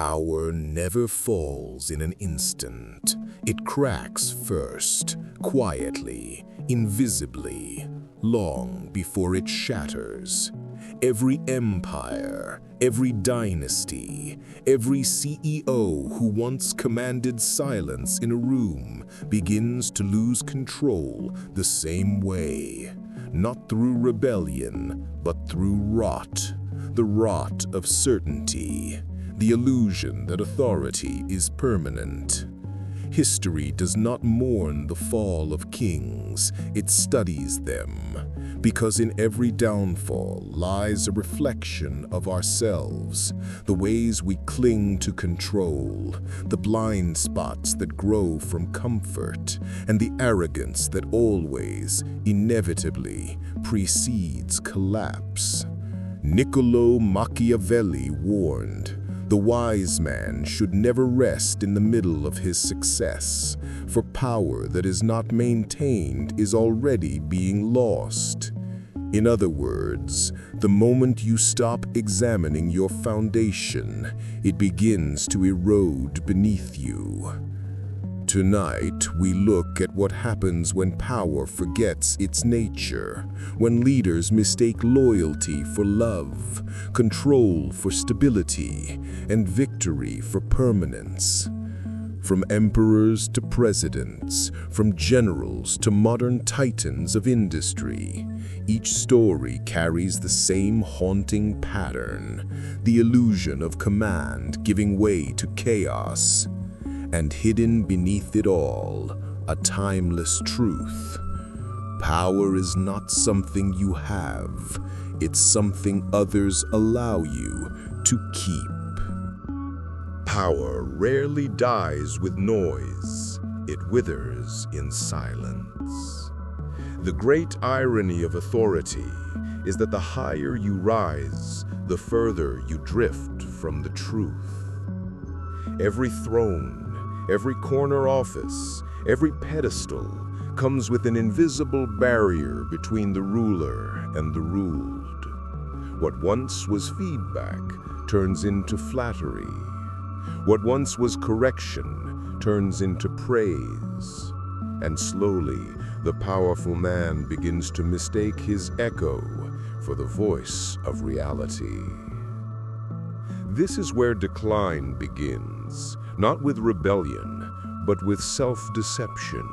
Power never falls in an instant. It cracks first, quietly, invisibly, long before it shatters. Every empire, every dynasty, every CEO who once commanded silence in a room begins to lose control the same way. Not through rebellion, but through rot. The rot of certainty. The illusion that authority is permanent. History does not mourn the fall of kings, it studies them, because in every downfall lies a reflection of ourselves, the ways we cling to control, the blind spots that grow from comfort, and the arrogance that always, inevitably, precedes collapse. Niccolo Machiavelli warned, "The wise man should never rest in the middle of his success, for power that is not maintained is already being lost." In other words, the moment you stop examining your foundation, it begins to erode beneath you. Tonight, we look at what happens when power forgets its nature, when leaders mistake loyalty for love, control for stability, and victory for permanence. From emperors to presidents, from generals to modern titans of industry, each story carries the same haunting pattern, the illusion of command giving way to chaos. And hidden beneath it all, a timeless truth. Power is not something you have, it's something others allow you to keep. Power rarely dies with noise, it withers in silence. The great irony of authority is that the higher you rise, the further you drift from the truth. Every throne, every corner office, every pedestal comes with an invisible barrier between the ruler and the ruled. What once was feedback turns into flattery. What once was correction turns into praise. And slowly, the powerful man begins to mistake his echo for the voice of reality. This is where decline begins. Not with rebellion, but with self-deception.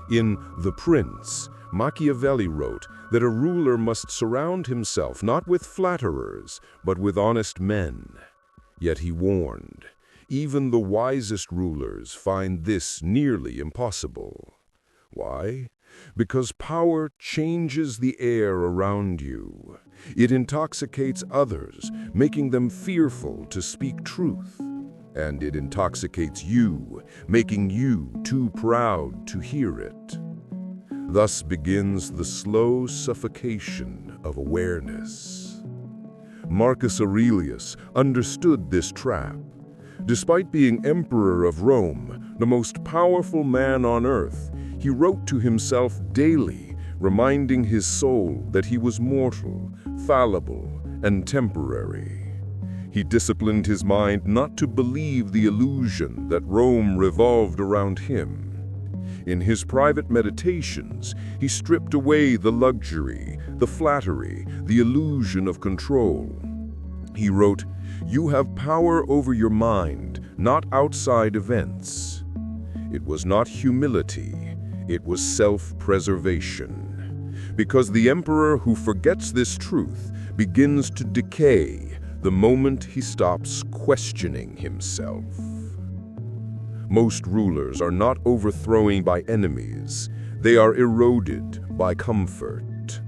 In The Prince, Machiavelli wrote that a ruler must surround himself not with flatterers, but with honest men. Yet he warned, even the wisest rulers find this nearly impossible. Why? Because power changes the air around you. It intoxicates others, making them fearful to speak truth. And it intoxicates you, making you too proud to hear it. Thus begins the slow suffocation of awareness. Marcus Aurelius understood this trap. Despite being emperor of Rome, the most powerful man on earth, he wrote to himself daily, reminding his soul that he was mortal, fallible, and temporary. He disciplined his mind not to believe the illusion that Rome revolved around him. In his private meditations, he stripped away the luxury, the flattery, the illusion of control. He wrote, "You have power over your mind, not outside events." It was not humility, it was self-preservation. Because the emperor who forgets this truth begins to decay the moment he stops questioning himself. Most rulers are not overthrown by enemies, they are eroded by comfort.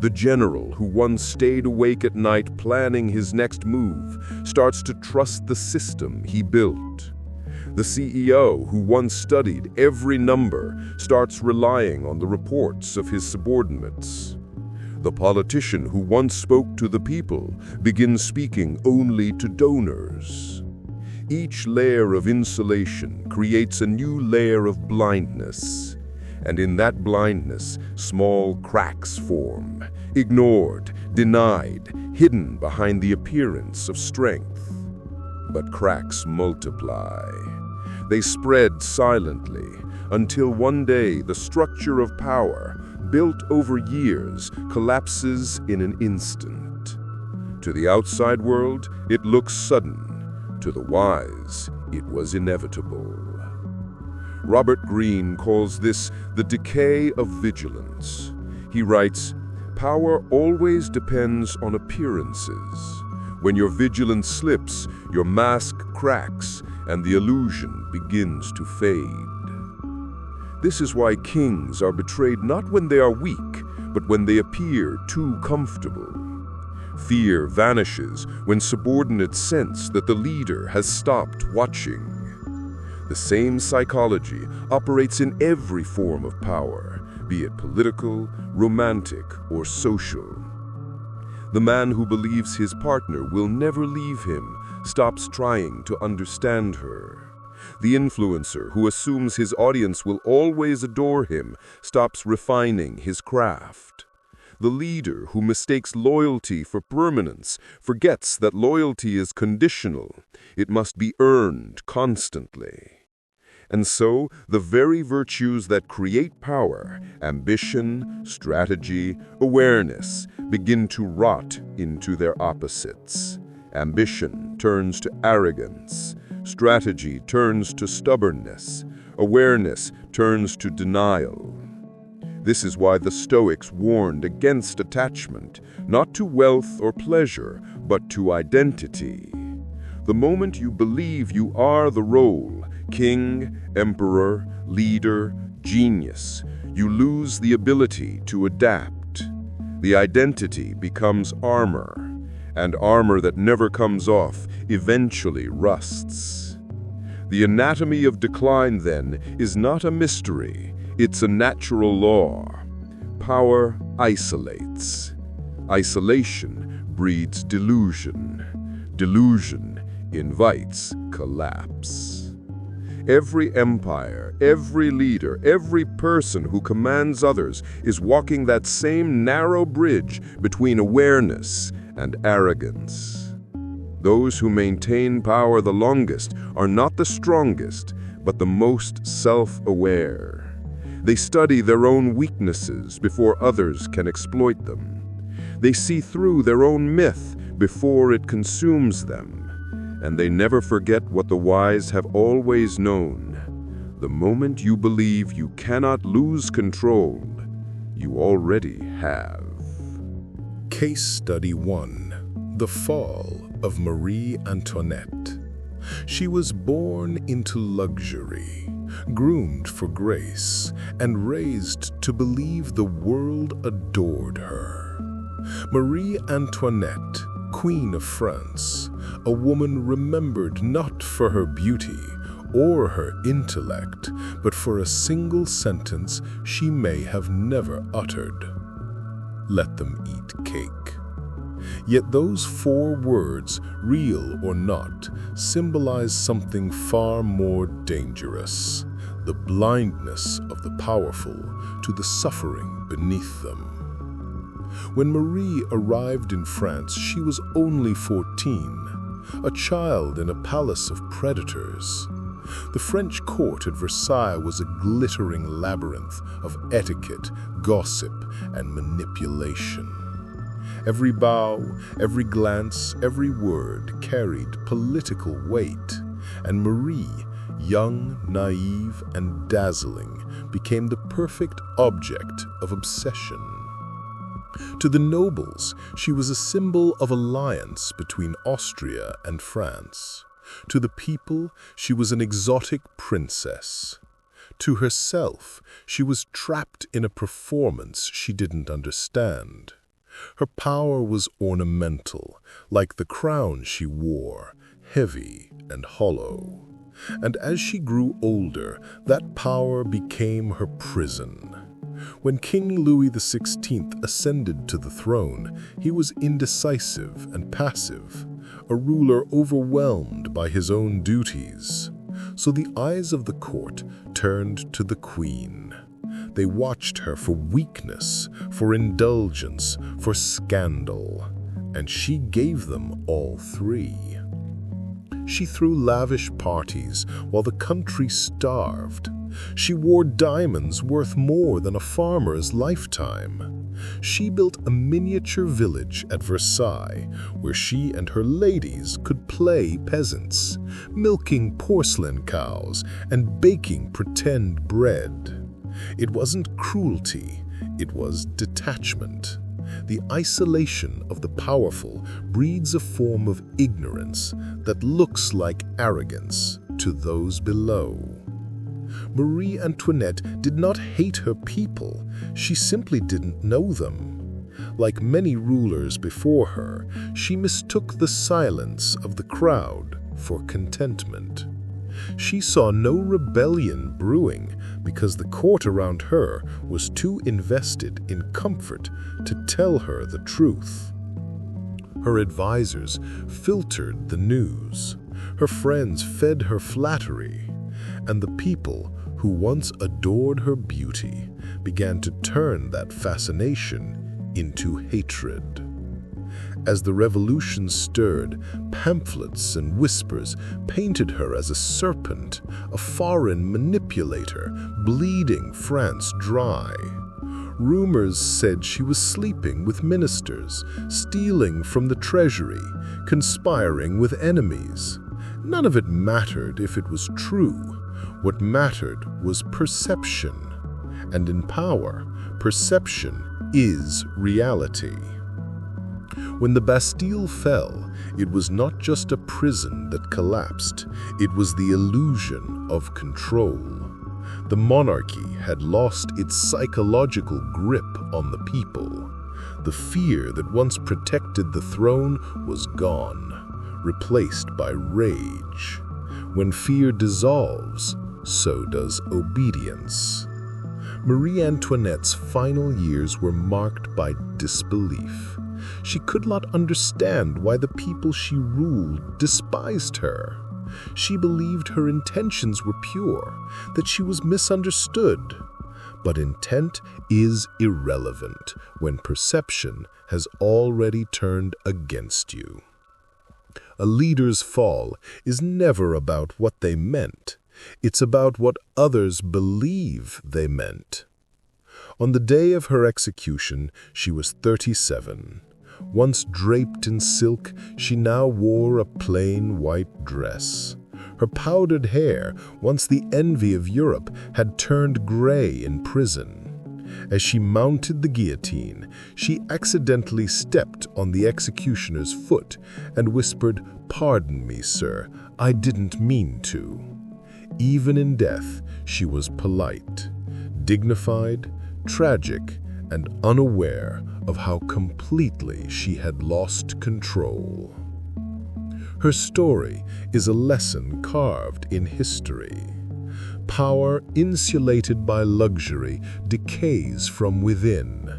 The general who once stayed awake at night planning his next move starts to trust the system he built. The CEO who once studied every number starts relying on the reports of his subordinates. The politician who once spoke to the people begins speaking only to donors. Each layer of insulation creates a new layer of blindness, and in that blindness, small cracks form, ignored, denied, hidden behind the appearance of strength. but cracks multiply. They spread silently until one day the structure of power, built over years, collapses in an instant. To the outside world, it looks sudden. To the wise, it was inevitable. Robert Greene calls this the decay of vigilance. He writes, "Power always depends on appearances. When your vigilance slips, your mask cracks, and the illusion begins to fade." This is why kings are betrayed not when they are weak, but when they appear too comfortable. Fear vanishes when subordinates sense that the leader has stopped watching. The same psychology operates in every form of power, be it political, romantic, or social. The man who believes his partner will never leave him stops trying to understand her. The influencer who assumes his audience will always adore him stops refining his craft. The leader who mistakes loyalty for permanence forgets that loyalty is conditional. It must be earned constantly. And so, the very virtues that create power, ambition, strategy, awareness, begin to rot into their opposites. Ambition turns to arrogance. Strategy turns to stubbornness. Awareness turns to denial. This is why the Stoics warned against attachment, not to wealth or pleasure, but to identity. The moment you believe you are the role, king, emperor, leader, genius, you lose the ability to adapt. The identity becomes armor, and armor that never comes off eventually rusts. The anatomy of decline, then, is not a mystery. It's a natural law. Power isolates. Isolation breeds delusion. Delusion invites collapse. Every empire, every leader, every person who commands others is walking that same narrow bridge between awareness and arrogance. Those who maintain power the longest are not the strongest, but the most self-aware. They study their own weaknesses before others can exploit them. They see through their own myth before it consumes them. And they never forget what the wise have always known. The moment you believe you cannot lose control, you already have. Case Study 1. The Fall of Marie Antoinette. She was born into luxury, groomed for grace, and raised to believe the world adored her. Marie Antoinette, Queen of France, a woman remembered not for her beauty or her intellect, but for a single sentence she may have never uttered. Let them eat cake. Yet those 4 words, real or not, symbolize something far more dangerous: the blindness of the powerful to the suffering beneath them. When Marie arrived in France, she was only 14, a child in a palace of predators. The French court at Versailles was a glittering labyrinth of etiquette, gossip, and manipulation. Every bow, every glance, every word carried political weight, and Marie, young, naive, and dazzling, became the perfect object of obsession. To the nobles, she was a symbol of alliance between Austria and France. To the people, she was an exotic princess. To herself, she was trapped in a performance she didn't understand. Her power was ornamental, like the crown she wore, heavy and hollow. And as she grew older, that power became her prison. When King Louis XVI ascended to the throne, he was indecisive and passive, a ruler overwhelmed by his own duties. So the eyes of the court turned to the queen. They watched her for weakness, for indulgence, for scandal, and she gave them all 3. She threw lavish parties while the country starved. She wore diamonds worth more than a farmer's lifetime. She built a miniature village at Versailles where she and her ladies could play peasants, milking porcelain cows and baking pretend bread. It wasn't cruelty, it was detachment. The isolation of the powerful breeds a form of ignorance that looks like arrogance to those below. Marie Antoinette did not hate her people, she simply didn't know them. Like many rulers before her, she mistook the silence of the crowd for contentment. She saw no rebellion brewing because the court around her was too invested in comfort to tell her the truth. Her advisors filtered the news, her friends fed her flattery, and the people who once adored her beauty began to turn that fascination into hatred. As the revolution stirred, pamphlets and whispers painted her as a serpent, a foreign manipulator, bleeding France dry. Rumors said she was sleeping with ministers, stealing from the treasury, conspiring with enemies. None of it mattered if it was true. What mattered was perception. And in power, perception is reality. When the Bastille fell, it was not just a prison that collapsed, it was the illusion of control. The monarchy had lost its psychological grip on the people. The fear that once protected the throne was gone, replaced by rage. When fear dissolves, so does obedience. Marie Antoinette's final years were marked by disbelief. She could not understand why the people she ruled despised her. She believed her intentions were pure, that she was misunderstood. But intent is irrelevant when perception has already turned against you. A leader's fall is never about what they meant. It's about what others believe they meant. On the day of her execution, she was 37. Once draped in silk, she now wore a plain white dress. Her powdered hair, once the envy of Europe, had turned gray in prison. As she mounted the guillotine, she accidentally stepped on the executioner's foot and whispered, "Pardon me, sir, I didn't mean to." Even in death, she was polite, dignified, tragic, and unaware of how completely she had lost control. Her story is a lesson carved in history. Power insulated by luxury decays from within.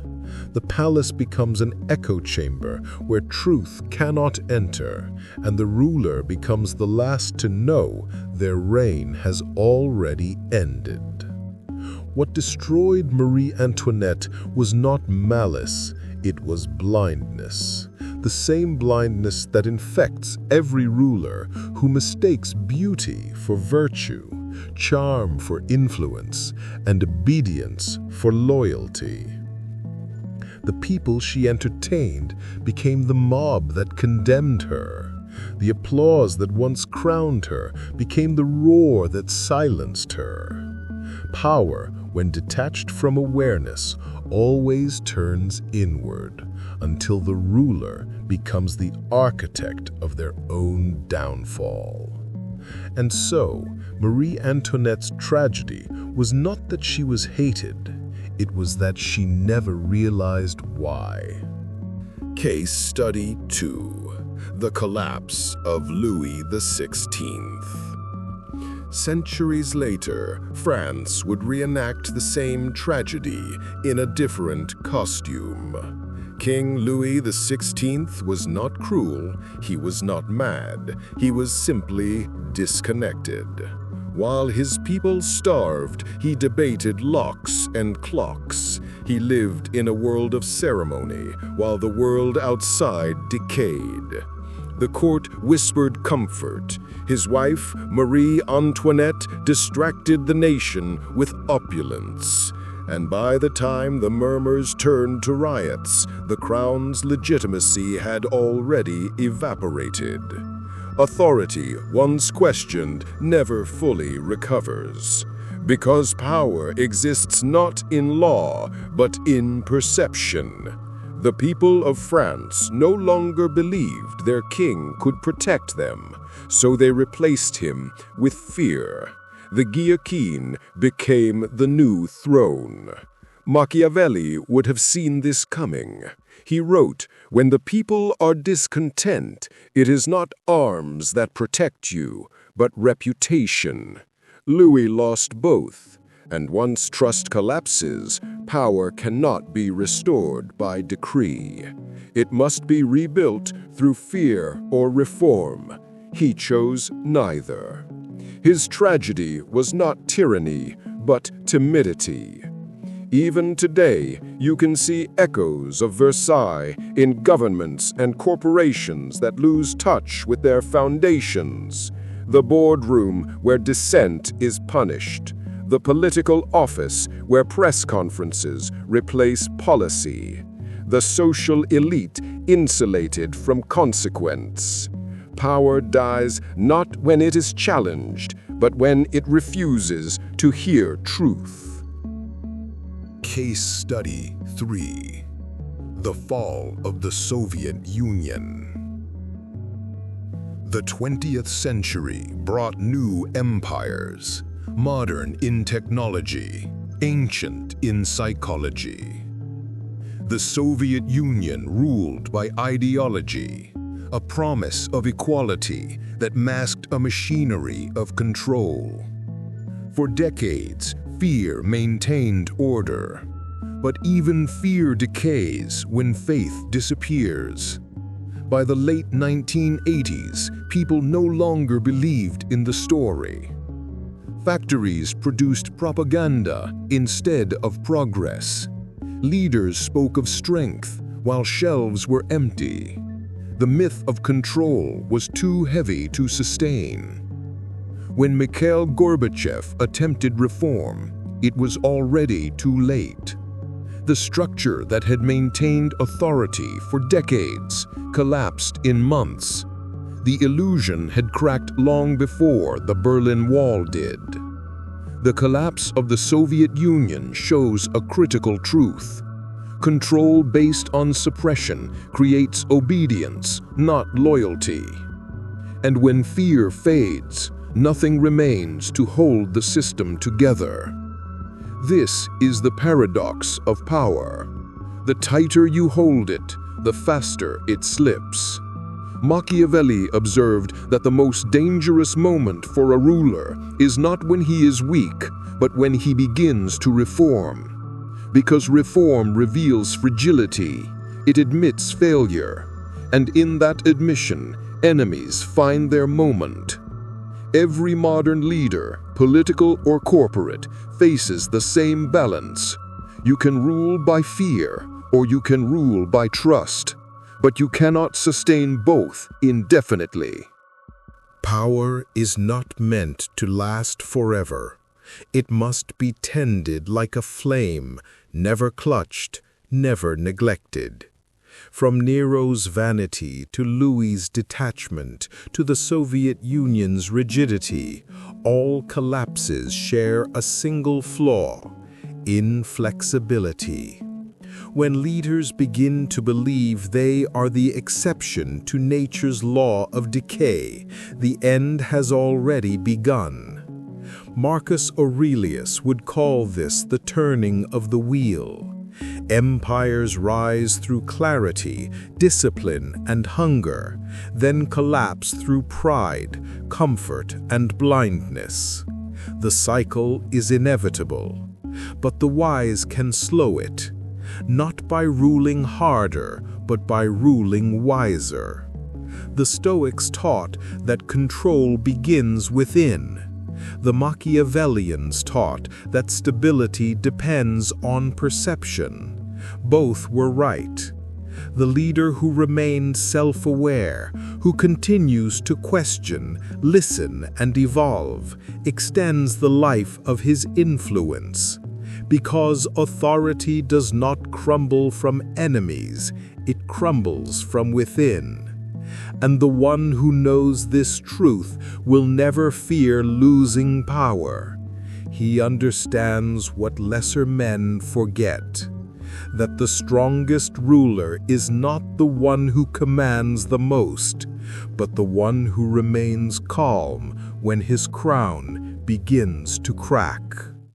The palace becomes an echo chamber where truth cannot enter, and the ruler becomes the last to know their reign has already ended. What destroyed Marie Antoinette was not malice, it was blindness. The same blindness that infects every ruler who mistakes beauty for virtue, charm for influence, and obedience for loyalty. The people she entertained became the mob that condemned her. The applause that once crowned her became the roar that silenced her. Power, when detached from awareness, always turns inward until the ruler becomes the architect of their own downfall. And so, Marie Antoinette's tragedy was not that she was hated, it was that she never realized why. Case Study 2: The Collapse of Louis XVI. Centuries later, France would reenact the same tragedy in a different costume. King Louis XVI was not cruel, he was not mad, he was simply disconnected. While his people starved, he debated locks and clocks. He lived in a world of ceremony, while the world outside decayed. The court whispered comfort. His wife, Marie Antoinette, distracted the nation with opulence. And by the time the murmurs turned to riots, the crown's legitimacy had already evaporated. Authority, once questioned, never fully recovers. Because power exists not in law, but in perception. The people of France no longer believed their king could protect them, so they replaced him with fear. The guillotine became the new throne. Machiavelli would have seen this coming. He wrote, "When the people are discontent, it is not arms that protect you, but reputation." Louis lost both, and once trust collapses, power cannot be restored by decree. It must be rebuilt through fear or reform. He chose neither. His tragedy was not tyranny, but timidity. Even today, you can see echoes of Versailles in governments and corporations that lose touch with their foundations. The boardroom where dissent is punished. The political office where press conferences replace policy. The social elite insulated from consequence. Power dies not when it is challenged, but when it refuses to hear truth. Case Study 3. The Fall of the Soviet Union. The 20th century brought new empires, modern in technology, ancient in psychology. The Soviet Union ruled by ideology, a promise of equality that masked a machinery of control. For decades, fear maintained order. But even fear decays when faith disappears. By the late 1980s, people no longer believed in the story. Factories produced propaganda instead of progress. Leaders spoke of strength while shelves were empty. The myth of control was too heavy to sustain. When Mikhail Gorbachev attempted reform, it was already too late. The structure that had maintained authority for decades collapsed in months. The illusion had cracked long before the Berlin Wall did. The collapse of the Soviet Union shows a critical truth. Control based on suppression creates obedience, not loyalty. And when fear fades, nothing remains to hold the system together. This is the paradox of power. The tighter you hold it, the faster it slips. Machiavelli observed that the most dangerous moment for a ruler is not when he is weak, but when he begins to reform. Because reform reveals fragility, it admits failure, and in that admission, enemies find their moment. Every modern leader, political or corporate, faces the same balance. You can rule by fear, or you can rule by trust, but you cannot sustain both indefinitely. Power is not meant to last forever. It must be tended like a flame, never clutched, never neglected. From Nero's vanity to Louis's detachment to the Soviet Union's rigidity, all collapses share a single flaw: inflexibility. When leaders begin to believe they are the exception to nature's law of decay, the end has already begun. Marcus Aurelius would call this the turning of the wheel. Empires rise through clarity, discipline, and hunger, then collapse through pride, comfort, and blindness. The cycle is inevitable, but the wise can slow it, not by ruling harder, but by ruling wiser. The Stoics taught that control begins within. The Machiavellians taught that stability depends on perception. Both were right. The leader who remains self-aware, who continues to question, listen, and evolve, extends the life of his influence. Because authority does not crumble from enemies, it crumbles from within. And the one who knows this truth will never fear losing power. He understands what lesser men forget, that the strongest ruler is not the one who commands the most, but the one who remains calm when his crown begins to crack.